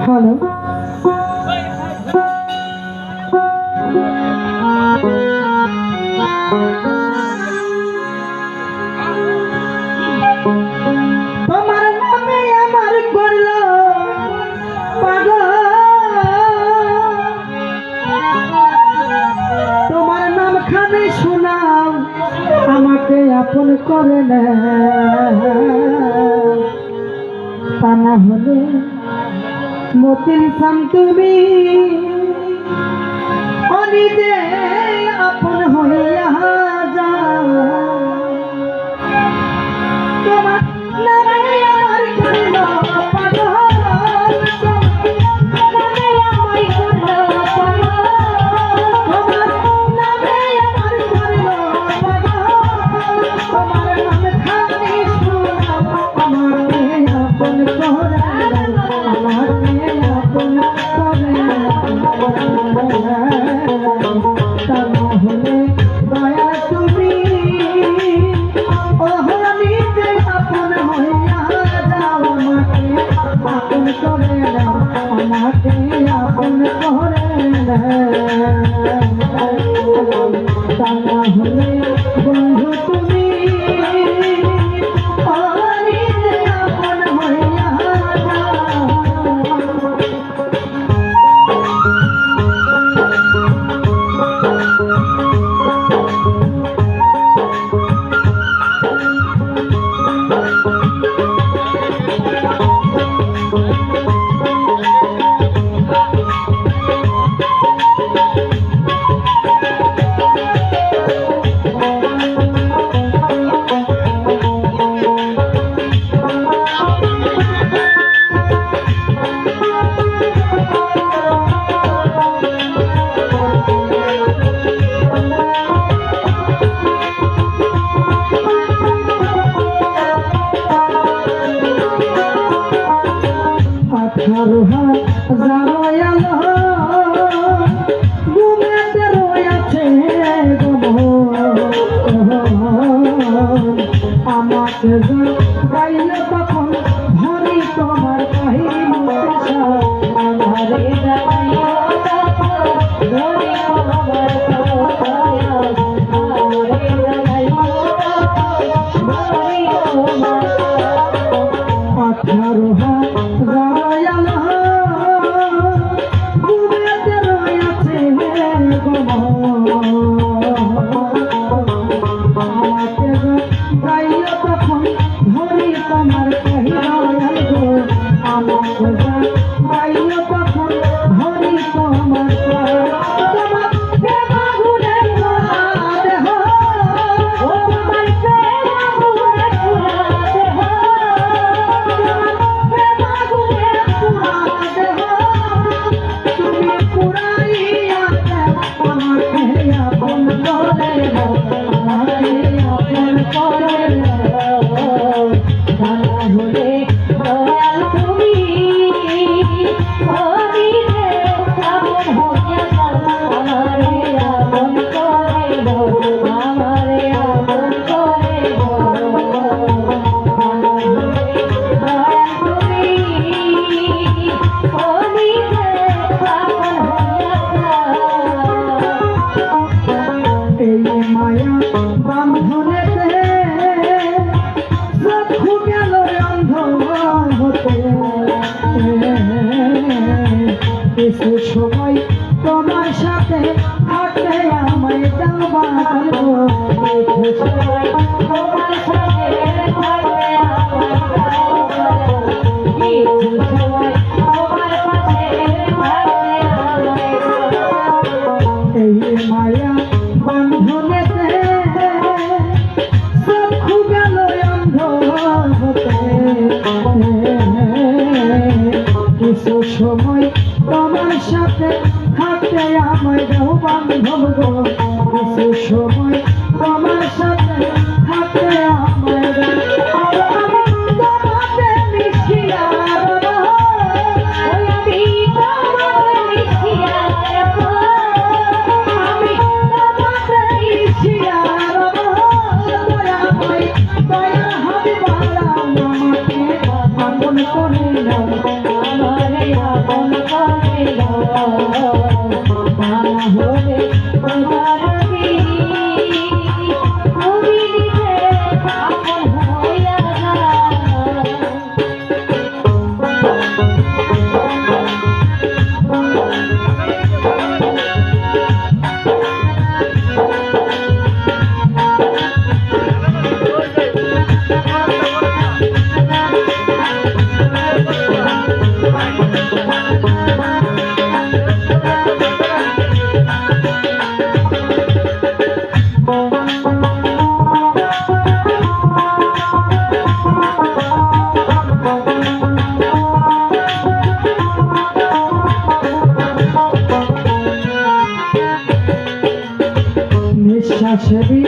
Hello, তোমার নামে আমার করল পাগল, তোমার নাম খানে শোনাও আমাকে আপন করে না, তা না হলে মতিন সাম তুমি অনিজে আপন হইয়া যাও। তোমার নামে আমার করল পাগল, নামে আমায় করল পাগল, তোমার নামে আমার করল পাগল, তোমার নাম খানি শোনাও আমাকে আপন করে দাও, আমাকে আপন করে দাও, তা না হলে দয়া তুমি নিজে আপন হইয়া যাও, আমাকে আপন করে দাও, আমাকে আপন করে দাও, তা না হলে বন্ধু তুমি নিজে আপন হইয়া যাও। আমাকে গাইল তখন ধরি তোমার কাহিনী, আমারে গাইল তখন ধরি তোমার কিছু সময় তোমার সাথে থাকতে আমায় দাও বাঁধবো, কিছু সময় তোমার সাথে থাকতে আমায় দাও বাঁধবো, কিছু সময় তোমার পাশে থাকতে আমায় দাও। এই মায়া বন্ধনেতে চক্ষু গেল অন্ধ হতে, কিছু সময় তোমার সাথে থাকতে আমায় দাও বান্ধব গো, কিছু সময় তোমার সাথে থাকতে আমায় দাও, তোমাকে মিশিয়া আমি তোমাকে মিশিয়া আমি তোমাকে মিশিয়া দয়া হবে বালা, আমাকে আপন করে নাও, আমারে আপন সেবি